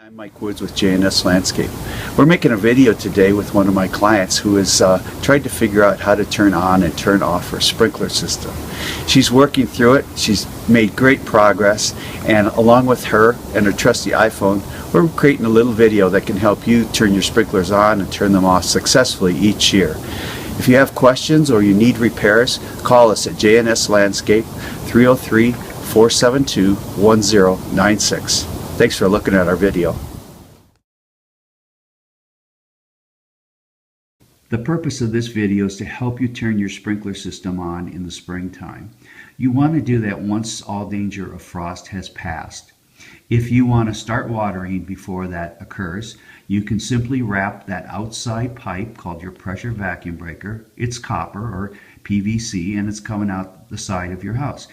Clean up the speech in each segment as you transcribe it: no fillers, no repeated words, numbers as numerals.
I'm Mike Woods with J&S Landscape. We're making a video today with one of my clients who has tried to figure out how to turn on and turn off her sprinkler system. She's working through it. She's made great progress, and along with her and her trusty iPhone, we're creating a little video that can help you turn your sprinklers on and turn them off successfully each year. If you have questions or you need repairs, call us at J&S Landscape 303-472-1096. Thanks for looking at our video. The purpose of this video is to help you turn your sprinkler system on in the springtime. You want to do that once all danger of frost has passed. If you want to start watering before that occurs, you can simply wrap that outside pipe called your pressure vacuum breaker. It's copper or PVC, and it's coming out the side of your house.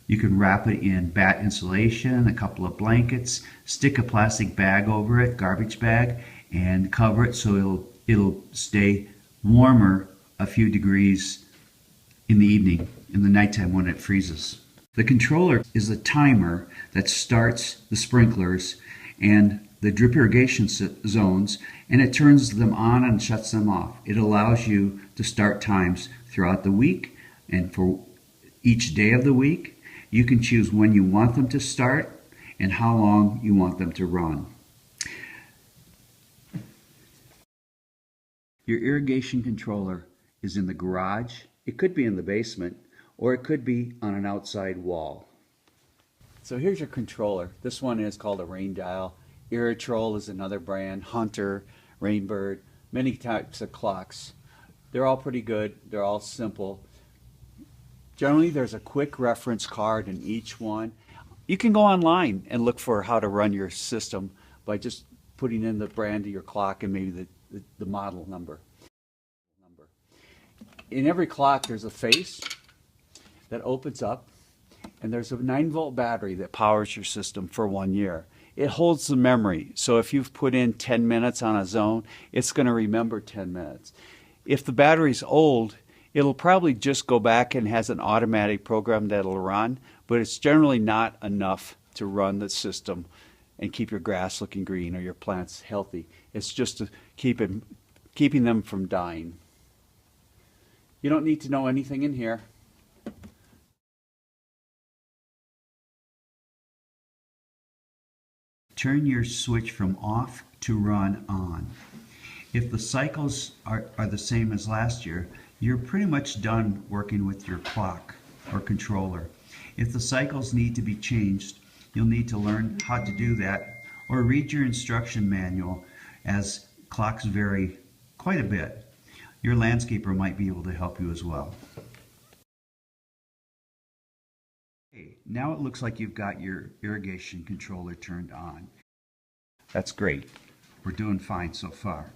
You can wrap it in bat insulation, a couple of blankets, stick a plastic bag over it, garbage bag, and cover it so it'll stay warmer a few degrees in the evening, in the nighttime when it freezes. The controller is a timer that starts the sprinklers and the drip irrigation zones, and it turns them on and shuts them off. It allows you to start times throughout the week, and for each day of the week, you can choose when you want them to start and how long you want them to run. Your irrigation controller is in the garage. It could be in the basement, or it could be on an outside wall. So here's your controller. This one is called a rain dial. Irritrol is another brand. Hunter, Rainbird, many types of clocks. They're all pretty good. They're all simple. Generally, there's a quick reference card in each one. You can go online and look for how to run your system by just putting in the brand of your clock and maybe the model number. In every clock, there's a face that opens up, and there's a 9-volt battery that powers your system for 1 year. It holds the memory, so if you've put in 10 minutes on a zone, it's going to remember 10 minutes. If the battery's old, it'll probably just go back and has an automatic program that'll run, but it's generally not enough to run the system and keep your grass looking green or your plants healthy. It's just to keeping them from dying. You don't need to know anything in here. Turn your switch from off to run on. If the cycles are the same as last year, you're pretty much done working with your clock or controller. If the cycles need to be changed, you'll need to learn how to do that or read your instruction manual, as clocks vary quite a bit. Your landscaper might be able to help you as well. Okay, now it looks like you've got your irrigation controller turned on. That's great. We're doing fine so far.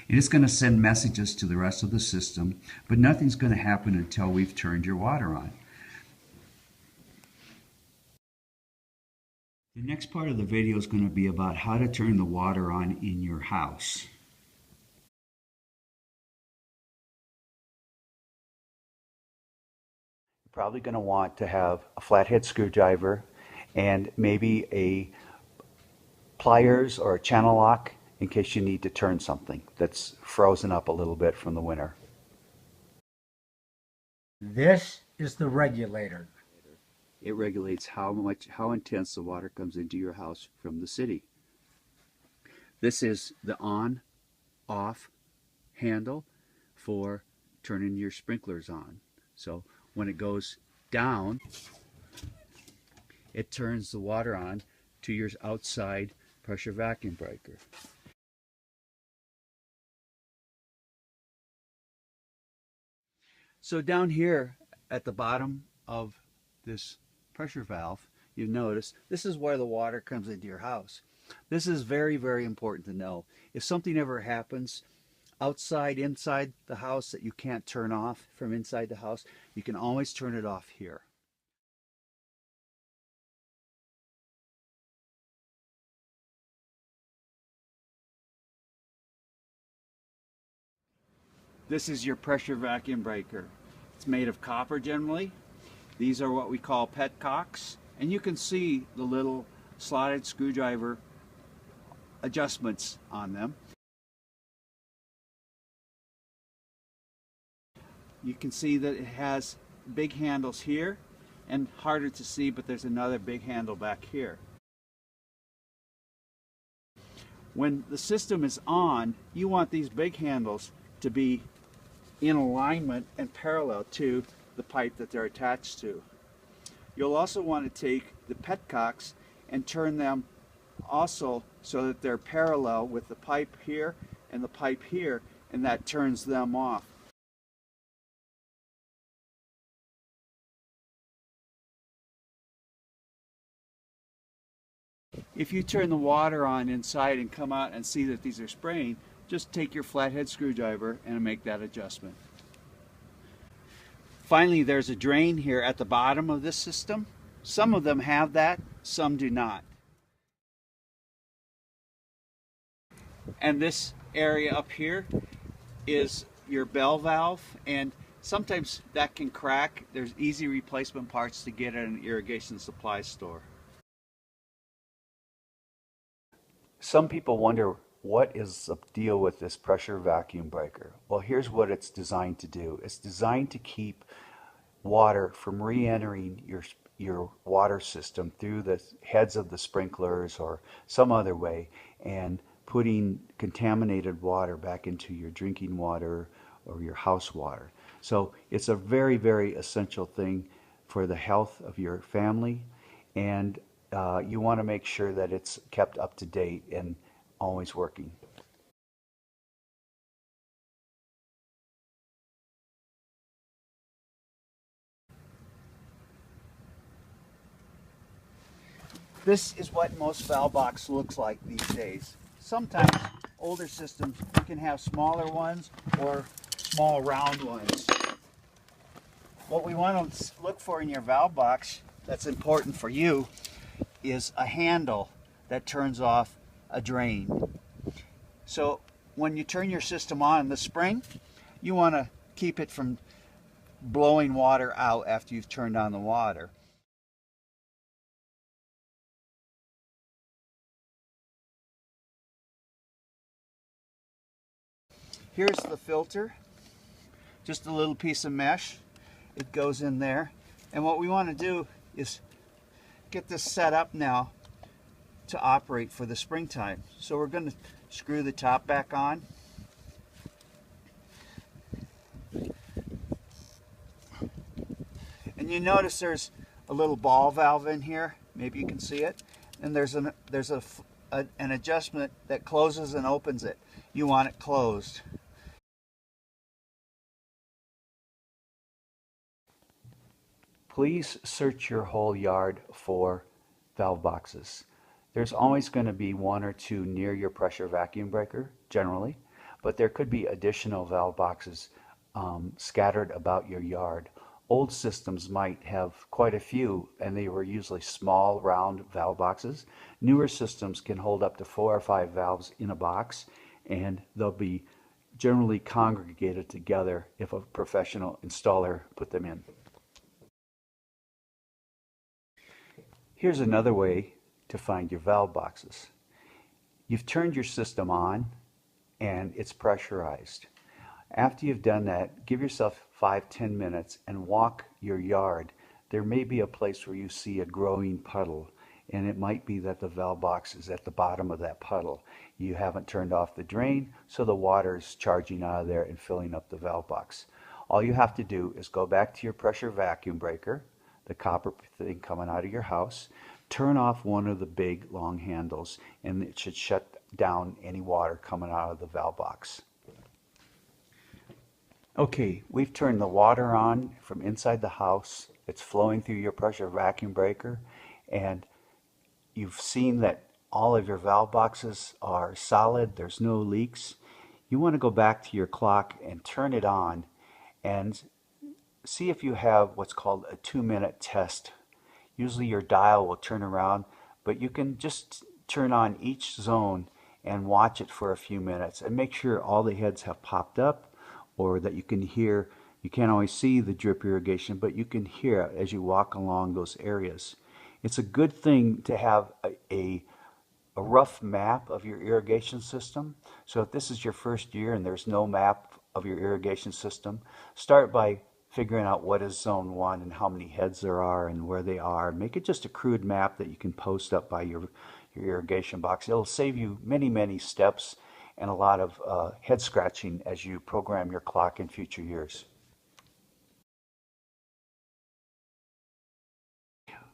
It is going to send messages to the rest of the system, but nothing's going to happen until we've turned your water on. The next part of the video is going to be about how to turn the water on in your house. You're probably going to want to have a flathead screwdriver and maybe a pliers or a channel lock in case you need to turn something that's frozen up a little bit from the winter. This is the regulator. It regulates how intense the water comes into your house from the city. This is the on-off handle for turning your sprinklers on. So when it goes down, it turns the water on to your outside pressure vacuum breaker. So down here at the bottom of this pressure valve, you notice this is where the water comes into your house. This is very, very important to know. If something ever happens outside, inside the house that you can't turn off from inside the house, you can always turn it off here. This is your pressure vacuum breaker. It's made of copper generally. These are what we call petcocks, and you can see the little slotted screwdriver adjustments on them. You can see that it has big handles here and harder to see, but there's another big handle back here. When the system is on, you want these big handles to be in alignment and parallel to the pipe that they're attached to. You'll also want to take the petcocks and turn them also so that they're parallel with the pipe here and the pipe here, and that turns them off. If you turn the water on inside and come out and see that these are spraying, just take your flathead screwdriver and make that adjustment. Finally, there's a drain here at the bottom of this system. Some of them have that, some do not. And this area up here is your bell valve, and sometimes that can crack. There's easy replacement parts to get at an irrigation supply store. Some people wonder, what is the deal with this pressure vacuum breaker? Well, here's what it's designed to do. It's designed to keep water from re-entering your water system through the heads of the sprinklers or some other way and putting contaminated water back into your drinking water or your house water. So it's a very, very essential thing for the health of your family, and you want to make sure that it's kept up to date and always working. This is what most valve box looks like these days. Sometimes older systems can have smaller ones or small round ones. What we want to look for in your valve box that's important for you is a handle that turns off a drain. So when you turn your system on in the spring, you want to keep it from blowing water out after you've turned on the water. Here's the filter, just a little piece of mesh. It goes in there, and what we want to do is get this set up now to operate for the springtime. So we're going to screw the top back on. And you notice there's a little ball valve in here. Maybe you can see it. And there's an adjustment that closes and opens it. You want it closed. Please search your whole yard for valve boxes. There's always going to be one or two near your pressure vacuum breaker, generally, but there could be additional valve boxes scattered about your yard. Old systems might have quite a few, and they were usually small, round valve boxes. Newer systems can hold up to 4 or 5 valves in a box, and they'll be generally congregated together if a professional installer put them in. Here's another way to find your valve boxes. You've turned your system on and it's pressurized. After you've done that, give yourself 5-10 minutes and walk your yard. There may be a place where you see a growing puddle, and it might be that the valve box is at the bottom of that puddle. You haven't turned off the drain, so the water is charging out of there and filling up the valve box. All you have to do is go back to your pressure vacuum breaker, the copper thing coming out of your house, turn off one of the big long handles, and it should shut down any water coming out of the valve box. Okay, we've turned the water on from inside the house. It's flowing through your pressure vacuum breaker, and you've seen that all of your valve boxes are solid. There's no leaks. You want to go back to your clock and turn it on and see if you have what's called a 2-minute test. Usually your dial will turn around, but you can just turn on each zone and watch it for a few minutes and make sure all the heads have popped up, or that you can hear. You can't always see the drip irrigation, but you can hear it as you walk along those areas. It's a good thing to have a rough map of your irrigation system. So if this is your first year and there's no map of your irrigation system, start by figuring out what is zone 1 and how many heads there are and where they are. Make it just a crude map that you can post up by your irrigation box. It'll save you many steps and a lot of head scratching as you program your clock in future years.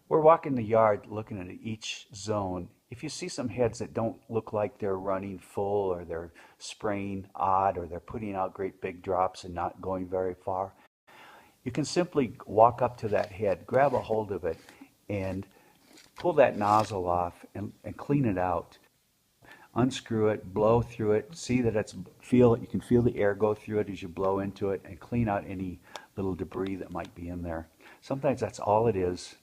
We're walking the yard looking at each zone. If you see some heads that don't look like they're running full, or they're spraying odd, or they're putting out great big drops and not going very far, you can simply walk up to that head, grab a hold of it, and pull that nozzle off and clean it out. Unscrew it, blow through it, see that you can feel the air go through it as you blow into it, and clean out any little debris that might be in there. Sometimes that's all it is.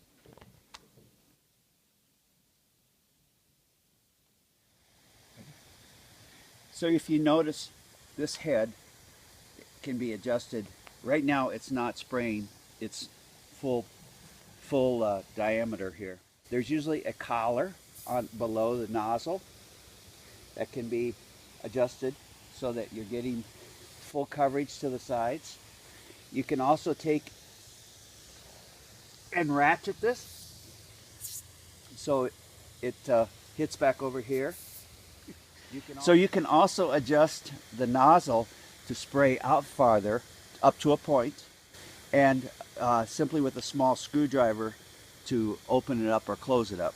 So if you notice, this head can be adjusted. Right now it's not spraying, it's full diameter here. There's usually a collar below the nozzle that can be adjusted so that you're getting full coverage to the sides. You can also take and ratchet this so it hits back over here. So you can also adjust the nozzle to spray out farther, up to a point, and simply with a small screwdriver to open it up or close it up.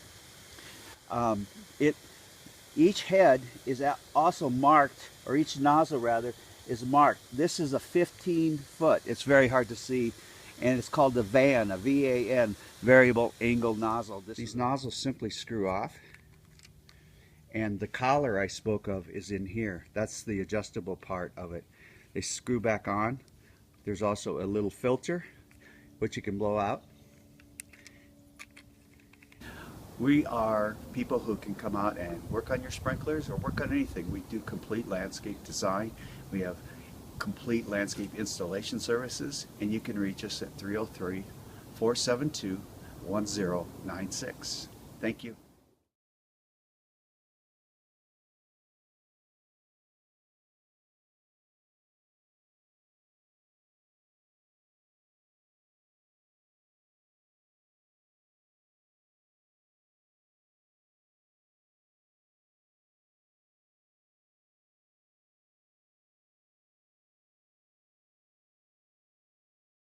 Each head is also marked, or each nozzle rather, is marked. This is a 15-foot. It's very hard to see, and it's called the VAN, a V-A-N, variable angle nozzle. These nozzles simply screw off. And the collar I spoke of is in here. That's the adjustable part of it. They screw back on. There's also a little filter which you can blow out. We are people who can come out and work on your sprinklers or work on anything. We do complete landscape design. We have complete landscape installation services, and you can reach us at 303-472-1096. Thank you.